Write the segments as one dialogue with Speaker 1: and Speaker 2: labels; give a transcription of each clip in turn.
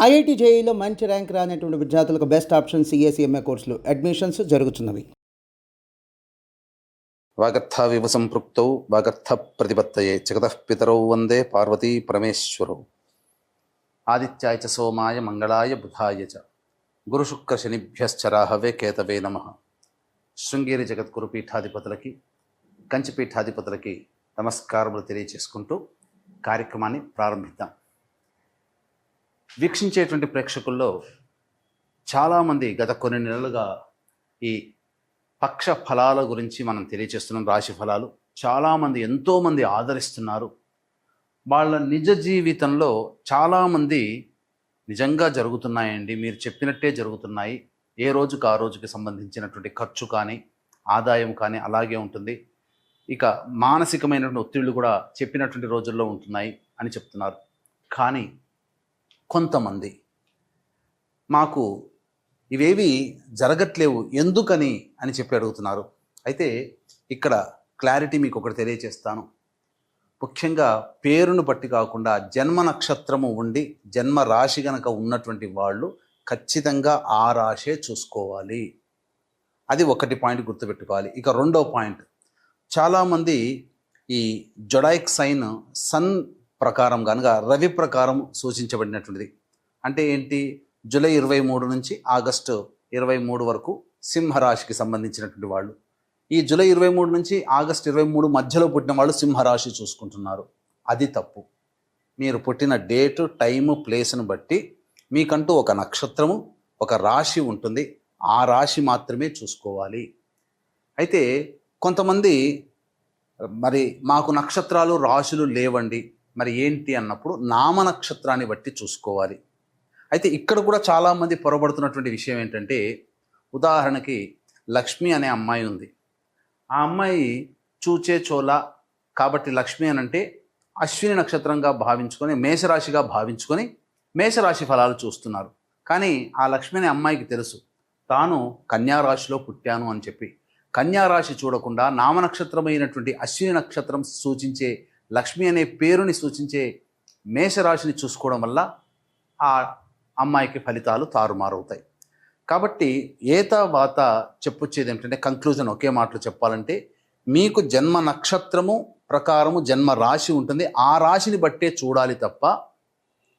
Speaker 1: IIT జేఈలో మంచి rank రానటువంటి విద్యార్థులకు బెస్ట్ ఆప్షన్ సిఎస్ఈఎంఏ కోర్సులు అడ్మిషన్స్ జరుగుతున్నవి.
Speaker 2: వాగర్థావివ సంపృక్తౌ వాగర్థ ప్రతిపత్తయే జగతః పితరౌ వందే పార్వతీ పరమేశ్వరౌ. ఆదిత్యాయ చ సోమాయ మంగళాయ బుధాయ చ గురుశుక్ర శనిభ్యశ్చరాహవే కేతవే నమః. శృంగేరి జగద్గురు పీఠాధిపతులకి, కంచి పీఠాధిపతులకి నమస్కారములు తెలియచేసుకుంటూ కార్యక్రమాన్ని ప్రారంభిద్దాం. వీక్షించేటువంటి ప్రేక్షకుల్లో చాలామంది గత కొన్ని నెలలుగా ఈ పక్ష ఫలాల గురించి మనం తెలియచేస్తున్నాం. రాశి ఫలాలు చాలామంది ఎంతోమంది ఆదరిస్తున్నారు. వాళ్ళ నిజ జీవితంలో చాలామంది నిజంగా జరుగుతున్నాయండి, మీరు చెప్పినట్టే జరుగుతున్నాయి, ఏ రోజుకు ఆ రోజుకి సంబంధించినటువంటి ఖర్చు కానీ ఆదాయం కానీ అలాగే ఉంటుంది, ఇక మానసికమైనటువంటి ఒత్తిళ్లు కూడా చెప్పినటువంటి రోజుల్లో ఉంటున్నాయి అని చెప్తున్నారు. కానీ కొంతమంది మాకు ఇవేవి జరగట్లేవు ఎందుకని అని చెప్పి అడుగుతున్నారు. అయితే ఇక్కడ క్లారిటీ మీకు ఒకటి తెలియచేస్తాను. ముఖ్యంగా పేరును బట్టి కాకుండా జన్మ నక్షత్రము ఉండి జన్మ రాశి గనక ఉన్నటువంటి వాళ్ళు ఖచ్చితంగా ఆ రాశే చూసుకోవాలి. అది ఒకటి పాయింట్ గుర్తుపెట్టుకోవాలి. ఇక రెండో పాయింట్, చాలామంది ఈ జొడాయిక్ సైన్ సన్ ప్రకారం కనుక రవి ప్రకారం సూచించబడినటువంటిది. అంటే ఏంటి, జూలై 23 నుంచి ఆగస్టు 23 వరకు సింహరాశికి సంబంధించినటువంటి వాళ్ళు. ఈ జూలై 23 నుంచి ఆగస్టు 23 మధ్యలో పుట్టిన వాళ్ళు సింహరాశి చూసుకుంటున్నారు. అది తప్పు. మీరు పుట్టిన డేటు, టైము, ప్లేస్ను బట్టి మీకంటూ ఒక నక్షత్రము, ఒక రాశి ఉంటుంది. ఆ రాశి మాత్రమే చూసుకోవాలి. అయితే కొంతమంది మరి మాకు నక్షత్రాలు రాశులు లేవండి, మరి ఏంటి అన్నప్పుడు నామ నక్షత్రాన్ని బట్టి చూసుకోవాలి. అయితే ఇక్కడ కూడా చాలామంది పొరబడుతున్నటువంటి విషయం ఏంటంటే, ఉదాహరణకి లక్ష్మి అనే అమ్మాయి ఉంది. ఆ అమ్మాయి చూచే చోళ కాబట్టి లక్ష్మి అని అంటే అశ్విని నక్షత్రంగా భావించుకొని మేషరాశిగా భావించుకొని మేషరాశి ఫలాలు చూస్తున్నారు. కానీ ఆ లక్ష్మి అనే అమ్మాయికి తెలుసు తాను కన్యారాశిలో పుట్టాను అని చెప్పి. కన్యారాశి చూడకుండా నామనక్షత్రమైనటువంటి అశ్విని నక్షత్రం సూచించే లక్ష్మి అనే పేరుని సూచించే మేషరాశిని చూసుకోవడం వల్ల ఆ అమ్మాయికి ఫలితాలు తారుమారవుతాయి. కాబట్టి ఏత వాత చెప్పొచ్చేది ఏమిటంటే, కంక్లూజన్ ఒకే మాటలో చెప్పాలంటే, మీకు జన్మ నక్షత్రము ప్రకారము జన్మ రాశి ఉంటుంది. ఆ రాశిని బట్టే చూడాలి తప్ప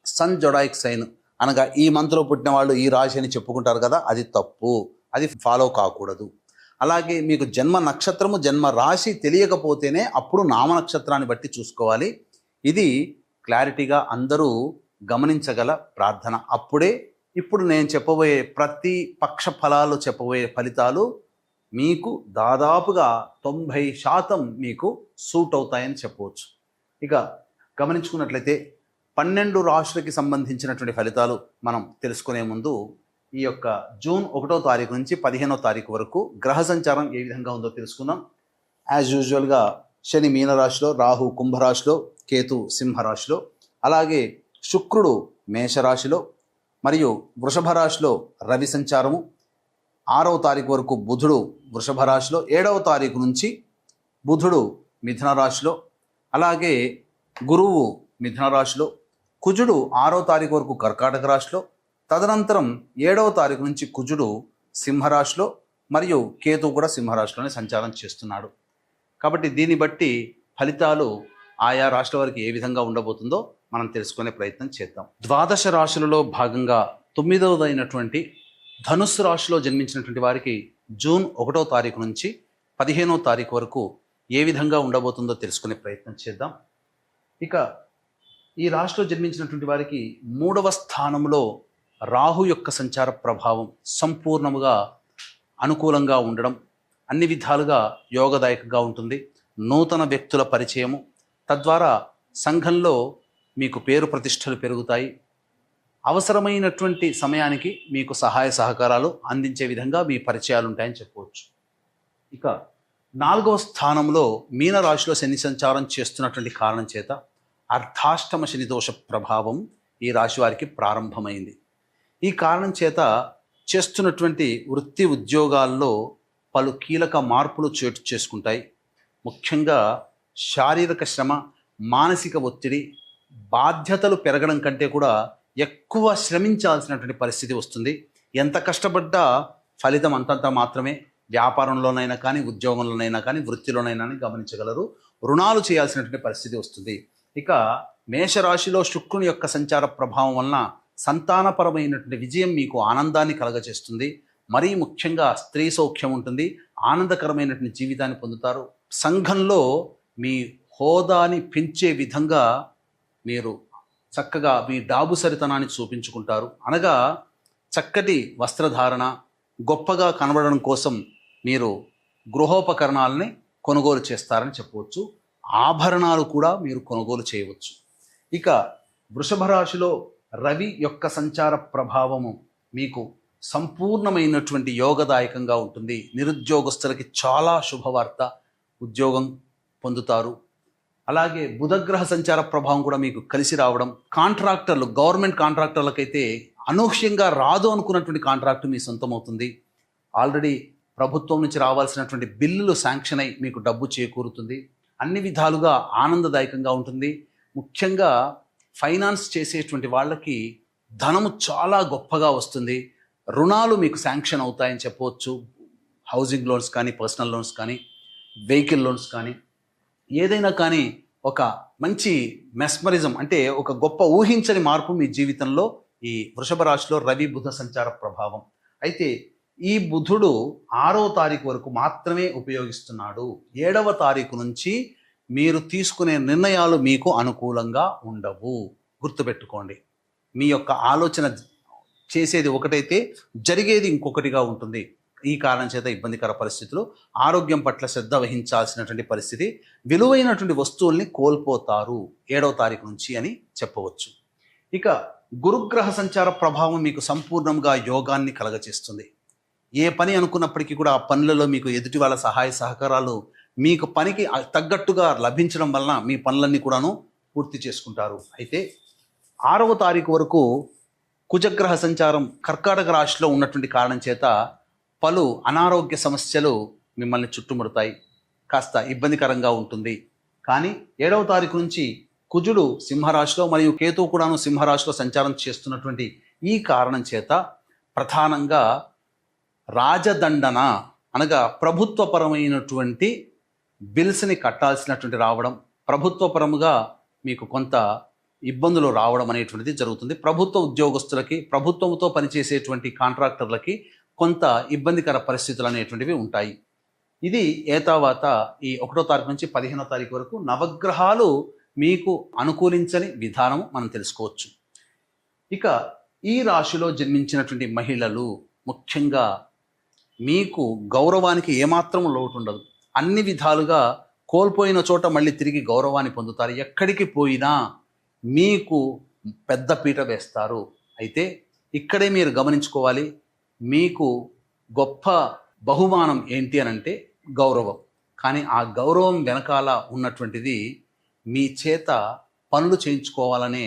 Speaker 2: సన్ జొడాయిక్ సైన్ అనగా ఈ మంత్లో పుట్టిన వాళ్ళు ఈ రాశి అని చెప్పుకుంటారు కదా, అది తప్పు. అది ఫాలో కాకూడదు. అలాగే మీకు జన్మ నక్షత్రము జన్మ రాశి తెలియకపోతేనే అప్పుడు నామ నక్షత్రాన్ని బట్టి చూసుకోవాలి. ఇది క్లారిటీగా అందరూ గమనించగల ప్రార్థన. అప్పుడే ఇప్పుడు నేను చెప్పబోయే ప్రతి పక్ష ఫలాలు చెప్పబోయే ఫలితాలు మీకు దాదాపుగా 90% మీకు సూట్ అవుతాయని చెప్పవచ్చు. ఇక గమనించుకున్నట్లయితే 12 రాశులకి సంబంధించినటువంటి ఫలితాలు మనం తెలుసుకునే ముందు ఈ యొక్క జూన్ 1వ తారీఖు నుంచి 15వ తారీఖు వరకు గ్రహ సంచారం ఏ విధంగా ఉందో తెలుసుకుందాం. యాజ్ యూజువల్గా శని మీనరాశిలో, రాహు కుంభరాశిలో, కేతు సింహరాశిలో, అలాగే శుక్రుడు మేషరాశిలో మరియు వృషభ రాశిలో రవి సంచారము, 6వ తారీఖు వరకు బుధుడు వృషభ రాశిలో, 7వ తారీఖు నుంచి బుధుడు మిథున రాశిలో, అలాగే గురువు మిథున రాశిలో, కుజుడు 6వ తారీఖు వరకు కర్కాటక రాశిలో, తదనంతరం 7వ తారీఖు నుంచి కుజుడు సింహరాశిలో మరియు కేతు కూడా సింహరాశిలోనే సంచారం చేస్తున్నాడు. కాబట్టి దీన్ని బట్టి ఫలితాలు ఆయా రాశుల వారికి ఏ విధంగా ఉండబోతుందో మనం తెలుసుకునే ప్రయత్నం చేద్దాం. ద్వాదశ రాశులలో భాగంగా 9వదైనటువంటి ధనుస్సు రాశిలో జన్మించినటువంటి వారికి జూన్ 1వ తారీఖు నుంచి 15వ తారీఖు వరకు ఏ విధంగా ఉండబోతుందో తెలుసుకునే ప్రయత్నం చేద్దాం. ఇక ఈ రాశిలో జన్మించినటువంటి వారికి 3వ స్థానంలో రాహు యొక్క సంచార ప్రభావం సంపూర్ణముగా అనుకూలంగా ఉండడం అన్ని విధాలుగా యోగదాయకంగా ఉంటుంది. నూతన వ్యక్తుల పరిచయము, తద్వారా సంఘంలో మీకు పేరు ప్రతిష్టలు పెరుగుతాయి. అవసరమైనటువంటి సమయానికి మీకు సహాయ సహకారాలు అందించే విధంగా మీ పరిచయాలు ఉంటాయని చెప్పవచ్చు. ఇక 4వ స్థానంలో మీనరాశిలో శని సంచారం చేస్తున్నటువంటి కారణం చేత అర్ధాష్టమ శని దోష ప్రభావం ఈ రాశి వారికి ప్రారంభమైంది. ఈ కారణం చేత చేస్తున్నటువంటి వృత్తి ఉద్యోగాల్లో పలు కీలక మార్పులు చోటు చేసుకుంటాయి. ముఖ్యంగా శారీరక శ్రమ, మానసిక ఒత్తిడి, బాధ్యతలు పెరగడం కంటే కూడా ఎక్కువ శ్రమించాల్సినటువంటి పరిస్థితి వస్తుంది. ఎంత కష్టపడ్డా ఫలితం అంతంత మాత్రమే. వ్యాపారంలోనైనా కానీ, ఉద్యోగంలోనైనా కానీ, వృత్తిలోనైనా కానీ గమనించగలరు. రుణాలు చేయాల్సినటువంటి పరిస్థితి వస్తుంది. ఇక మేషరాశిలో శుక్రుని యొక్క సంచార ప్రభావం వలన సంతానపరమైనటువంటి విజయం మీకు ఆనందాన్ని కలగచేస్తుంది. మరీ ముఖ్యంగా స్త్రీ సౌఖ్యం ఉంటుంది. ఆనందకరమైనటువంటి జీవితాన్ని పొందుతారు. సంఘంలో మీ హోదాని పెంచే విధంగా మీరు చక్కగా మీ డాబుసరితనాన్ని చూపించుకుంటారు. అనగా చక్కటి వస్త్రధారణ, గొప్పగా కనబడడం కోసం మీరు గృహోపకరణాలని కొనుగోలు చేస్తారని చెప్పవచ్చు. ఆభరణాలు కూడా మీరు కొనుగోలు చేయవచ్చు. ఇక వృషభ రాశిలో రవి యొక్క సంచార ప్రభావము మీకు సంపూర్ణమైనటువంటి యోగదాయకంగా ఉంటుంది. నిరుద్యోగస్తులకి చాలా శుభవార్త, ఉద్యోగం పొందుతారు. అలాగే బుధగ్రహ సంచార ప్రభావం కూడా మీకు కలిసి రావడం. కాంట్రాక్టర్లు, గవర్నమెంట్ కాంట్రాక్టర్లకైతే అనూహ్యంగా రాదు అనుకున్నటువంటి కాంట్రాక్టు మీ సొంతమవుతుంది. ఆల్రెడీ ప్రభుత్వం నుంచి రావాల్సినటువంటి బిల్లులు శాంక్షన్ అయి మీకు డబ్బు చేకూరుతుంది. అన్ని విధాలుగా ఆనందదాయకంగా ఉంటుంది. ముఖ్యంగా ఫైనాన్స్ చేసేటువంటి వాళ్ళకి ధనము చాలా గొప్పగా వస్తుంది. రుణాలు మీకు శాంక్షన్ అవుతాయని చెప్పవచ్చు. హౌసింగ్ లోన్స్ కానీ, పర్సనల్ లోన్స్ కానీ, వెహికల్ లోన్స్ కానీ, ఏదైనా కానీ ఒక మంచి మెస్మరిజం అంటే ఒక గొప్ప ఊహించని మార్పు మీ జీవితంలో ఈ వృషభ రాశిలో రవి బుధ సంచార ప్రభావం. అయితే ఈ బుధుడు 6వ తారీఖు వరకు మాత్రమే ఉపయోగిస్తున్నాడు. 7వ తారీఖు నుంచి మీరు తీసుకునే నిర్ణయాలు మీకు అనుకూలంగా ఉండవు. గుర్తుపెట్టుకోండి. మీ యొక్క ఆలోచన చేసేది ఒకటైతే జరిగేది ఇంకొకటిగా ఉంటుంది. ఈ కారణం చేత ఇబ్బందికర పరిస్థితులు, ఆరోగ్యం పట్ల శ్రద్ధ వహించాల్సినటువంటి పరిస్థితి, విలువైనటువంటి వస్తువుల్ని కోల్పోతారు 7వ తారీఖు నుంచి అని చెప్పవచ్చు. ఇక గురుగ్రహ సంచార ప్రభావం మీకు సంపూర్ణంగా యోగాన్ని కలగచేస్తుంది. ఏ పని అనుకున్నప్పటికీ కూడా ఆ పనులలో మీకు ఎదుటి వాళ్ళ సహాయ సహకారాలు మీకు పనికి తగ్గట్టుగా లభించడం వలన మీ పనులన్నీ కూడాను పూర్తి చేసుకుంటారు. అయితే 6వ తారీఖు వరకు కుజగ్రహ సంచారం కర్కాటక రాశిలో ఉన్నటువంటి కారణం చేత పలు అనారోగ్య సమస్యలు మిమ్మల్ని చుట్టుముడతాయి. కాస్త ఇబ్బందికరంగా ఉంటుంది. కానీ 7వ తారీఖు నుంచి కుజుడు సింహరాశిలో మరియు కేతువు కూడాను సింహరాశిలో సంచారం చేస్తున్నటువంటి ఈ కారణం చేత ప్రధానంగా రాజదండన అనగా ప్రభుత్వపరమైనటువంటి బిల్స్ని కట్టాల్సినటువంటి రావడం, ప్రభుత్వపరముగా మీకు కొంత ఇబ్బందులు రావడం అనేటువంటిది జరుగుతుంది. ప్రభుత్వ ఉద్యోగస్తులకి, ప్రభుత్వంతో పనిచేసేటువంటి కాంట్రాక్టర్లకి కొంత ఇబ్బందికర పరిస్థితులు అనేటువంటివి ఉంటాయి. ఇది ఏతావాత ఈ 1వ తారీఖు నుంచి 15వ తారీఖు వరకు నవగ్రహాలు మీకు అనుకూలించని విధానం మనం తెలుసుకోవచ్చు. ఇక ఈ రాశిలో జన్మించినటువంటి మహిళలు ముఖ్యంగా మీకు గౌరవానికి ఏమాత్రం లోటు ఉండదు. అన్ని విధాలుగా కోల్పోయిన చోట మళ్ళీ తిరిగి గౌరవాన్ని పొందుతారు. ఎక్కడికి పోయినా మీకు పెద్ద పీట వేస్తారు. అయితే ఇక్కడే మీరు గమనించుకోవాలి, మీకు గొప్ప బహుమానం ఏంటి అని అంటే గౌరవం. కానీ ఆ గౌరవం వెనకాల ఉన్నటువంటిది మీ చేత పనులు చేయించుకోవాలనే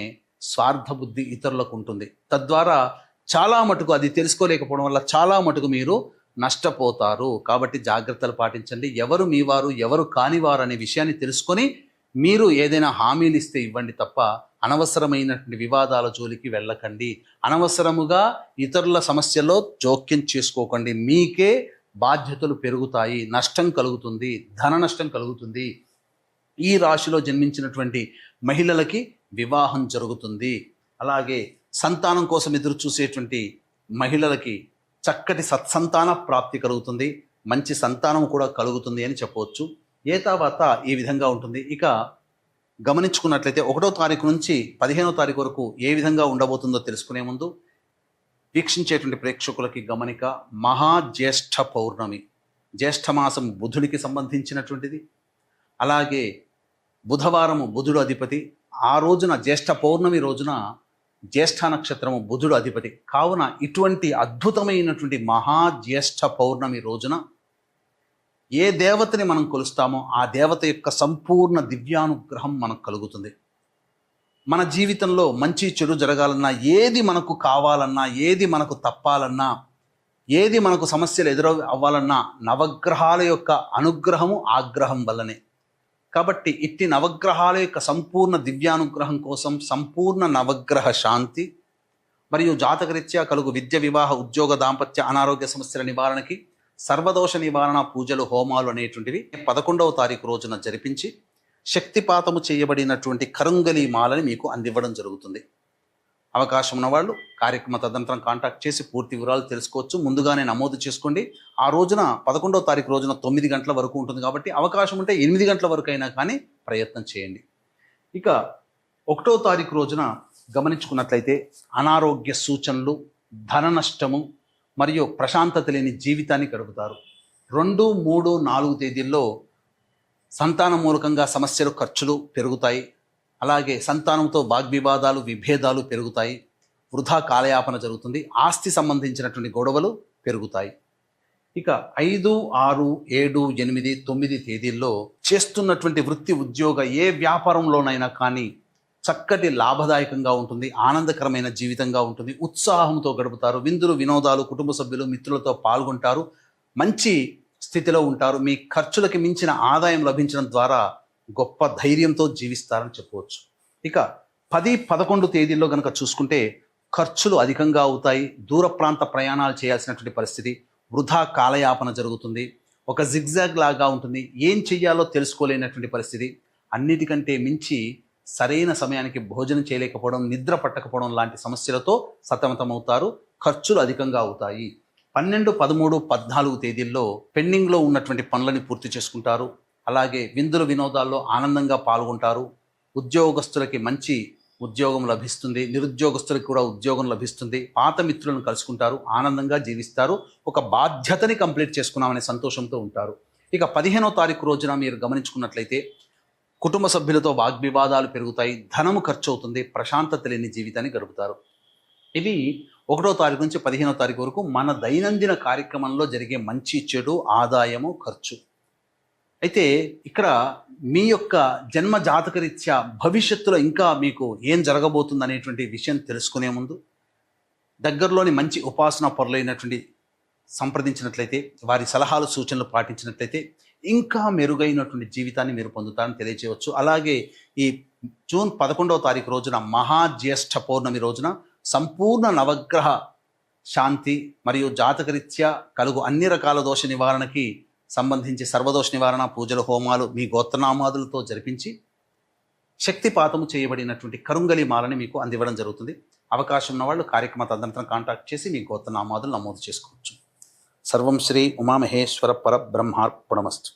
Speaker 2: స్వార్థ బుద్ధి ఇతరులకు ఉంటుంది. తద్వారా చాలా మటుకు అది తెలుసుకోలేకపోవడం వల్ల చాలా మటుకు మీరు నష్టపోతారు. కాబట్టి జాగ్రత్తలు పాటించండి. ఎవరు మీ వారు, ఎవరు కానివారు అనే విషయాన్ని తెలుసుకొని మీరు ఏదైనా హామీలు ఇస్తే ఇవ్వండి తప్ప అనవసరమైనటువంటి వివాదాల జోలికి వెళ్ళకండి. అనవసరముగా ఇతరుల సమస్యల్లో జోక్యం చేసుకోకండి. మీకే బాధ్యతలు పెరుగుతాయి, నష్టం కలుగుతుంది, ధన నష్టం కలుగుతుంది. ఈ రాశిలో జన్మించినటువంటి మహిళలకి వివాహం జరుగుతుంది. అలాగే సంతానం కోసం ఎదురు చూసేటువంటి మహిళలకి చక్కటి సత్సంతాన ప్రాప్తి కలుగుతుంది, మంచి సంతానం కూడా కలుగుతుంది అని చెప్పవచ్చు. ఏతావాత ఈ విధంగా ఉంటుంది. ఇక గమనించుకున్నట్లయితే 1వ తారీఖు నుంచి 15వ తారీఖు వరకు ఏ విధంగా ఉండబోతుందో తెలుసుకునే ముందు వీక్షించేటువంటి ప్రేక్షకులకి గమనిక, మహాజ్యేష్ఠ పౌర్ణమి, జ్యేష్ఠమాసం బుధుడికి సంబంధించినటువంటిది. అలాగే బుధవారము బుధుడు అధిపతి. ఆ రోజున జ్యేష్ఠ పౌర్ణమి రోజున జ్యేష్ఠ నక్షత్రము బుధుడు అధిపతి కావున ఇటువంటి అద్భుతమైనటువంటి మహాజ్యేష్ఠ పౌర్ణమి రోజున ఏ దేవతని మనం కొలుస్తామో ఆ దేవత యొక్క సంపూర్ణ దివ్యానుగ్రహం మనకు కలుగుతుంది. మన జీవితంలో మంచి చెడు జరగాలన్నా, ఏది మనకు కావాలన్నా, ఏది మనకు తప్పాలన్నా, ఏది మనకు సమస్యలు ఎదురు అవ్వాలన్నా నవగ్రహాల యొక్క అనుగ్రహము ఆగ్రహం వల్లనే. కాబట్టి ఇట్టి నవగ్రహాల యొక్క సంపూర్ణ దివ్యానుగ్రహం కోసం సంపూర్ణ నవగ్రహ శాంతి, మరియు జాతకరీత్యా కలుగు విద్య, వివాహ, ఉద్యోగ, దాంపత్య, అనారోగ్య సమస్యల నివారణకి సర్వదోష నివారణ పూజలు, హోమాలు అనేటువంటివి 11వ తారీఖు రోజున జరిపించి శక్తిపాతము చేయబడినటువంటి కరుంగలి మాలని మీకు అందివ్వడం జరుగుతుంది. అవకాశం ఉన్నవాళ్ళు కార్యక్రమ తదనంతరం కాంటాక్ట్ చేసి పూర్తి వివరాలు తెలుసుకోవచ్చు. ముందుగానే నమోదు చేసుకోండి. ఆ రోజున 11వ తారీఖు రోజున 9 గంటల వరకు ఉంటుంది కాబట్టి అవకాశం ఉంటే 8 గంటల వరకు అయినా కానీ ప్రయత్నం చేయండి. ఇక 1వ తారీఖు రోజున గమనించుకున్నట్లయితే అనారోగ్య సూచనలు, ధన నష్టము మరియు ప్రశాంతత లేని జీవితాన్ని గడుపుతారు. 2, 3, 4 తేదీల్లో సంతాన మూలకంగా సమస్యలు, ఖర్చులు పెరుగుతాయి. అలాగే సంతానంతో వాగ్వివాదాలు, విభేదాలు పెరుగుతాయి. వృధా కాలయాపన జరుగుతుంది. ఆస్తి సంబంధించినటువంటి గొడవలు పెరుగుతాయి. ఇక 5, 6, 7, 8, 9 తేదీల్లో చేస్తున్నటువంటి వృత్తి, ఉద్యోగ ఏ వ్యాపారంలోనైనా కానీ చక్కటి లాభదాయకంగా ఉంటుంది. ఆనందకరమైన జీవితంగా ఉంటుంది. ఉత్సాహంతో గడుపుతారు. విందులు, వినోదాలు, కుటుంబ సభ్యులు, మిత్రులతో పాల్గొంటారు. మంచి స్థితిలో ఉంటారు. మీ ఖర్చులకి మించిన ఆదాయం లభించడం ద్వారా గొప్ప ధైర్యంతో జీవిస్తారని చెప్పవచ్చు. ఇక 10, 11 తేదీల్లో కనుక చూసుకుంటే ఖర్చులు అధికంగా అవుతాయి. దూర ప్రాంత ప్రయాణాలు చేయాల్సినటువంటి పరిస్థితి, వృధా కాలయాపన జరుగుతుంది. ఒక జిగ్జాగ్ లాగా ఉంటుంది. ఏం చెయ్యాలో తెలుసుకోలేనటువంటి పరిస్థితి. అన్నిటికంటే మించి సరైన సమయానికి భోజనం చేయలేకపోవడం, నిద్ర పట్టకపోవడం లాంటి సమస్యలతో సతమతమవుతారు. ఖర్చులు అధికంగా అవుతాయి. 12, 13, 14 తేదీల్లో పెండింగ్లో ఉన్నటువంటి పనులని పూర్తి చేసుకుంటారు. అలాగే విందులు, వినోదాల్లో ఆనందంగా పాల్గొంటారు. ఉద్యోగస్తులకి మంచి ఉద్యోగం లభిస్తుంది. నిరుద్యోగస్తులకి కూడా ఉద్యోగం లభిస్తుంది. పాత మిత్రులను కలుసుకుంటారు. ఆనందంగా జీవిస్తారు. ఒక బాధ్యతని కంప్లీట్ చేసుకున్నామనే సంతోషంతో ఉంటారు. ఇక 15వ తారీఖు రోజున మీరు గమనించుకున్నట్లయితే కుటుంబ సభ్యులతో వాగ్వివాదాలు పెరుగుతాయి. ధనము ఖర్చు అవుతుంది. ప్రశాంతత లేని జీవితాన్ని గడుపుతారు. ఇవి 1వ తారీఖు నుంచి 15వ తారీఖు వరకు మన దైనందిన కార్యక్రమంలో జరిగే మంచి, చెడు, ఆదాయము, ఖర్చు. అయితే ఇక్కడ మీ యొక్క జన్మ జాతకరీత్యా భవిష్యత్తులో ఇంకా మీకు ఏం జరగబోతుంది అనేటువంటి విషయం తెలుసుకునే ముందు దగ్గరలోని మంచి ఉపాసన పరులైనటువంటి సంప్రదించినట్లయితే, వారి సలహాలు, సూచనలు పాటించినట్లయితే ఇంకా మెరుగైనటువంటి జీవితాన్ని మీరు పొందుతారని తెలియజేయవచ్చు. అలాగే ఈ జూన్ 11వ తారీఖు రోజున మహాజ్యేష్ఠ పౌర్ణమి రోజున సంపూర్ణ నవగ్రహ శాంతి మరియు జాతకరీత్యా కలుగు అన్ని రకాల దోష నివారణకి సంబంధించి సర్వదోష నివారణ పూజలు, హోమాలు మీ గోత్రనామాదులతో జరిపించి శక్తిపాతము చేయబడినటువంటి కరుంగలి మాలని మీకు అందివ్వడం జరుగుతుంది. అవకాశం ఉన్న వాళ్ళు కార్యక్రమ తదనంతరం కాంటాక్ట్ చేసి మీ గోత్రనామాదులు నమోదు చేసుకోవచ్చు. సర్వం శ్రీ ఉమామహేశ్వర పరబ్రహ్మార్పణమస్తు.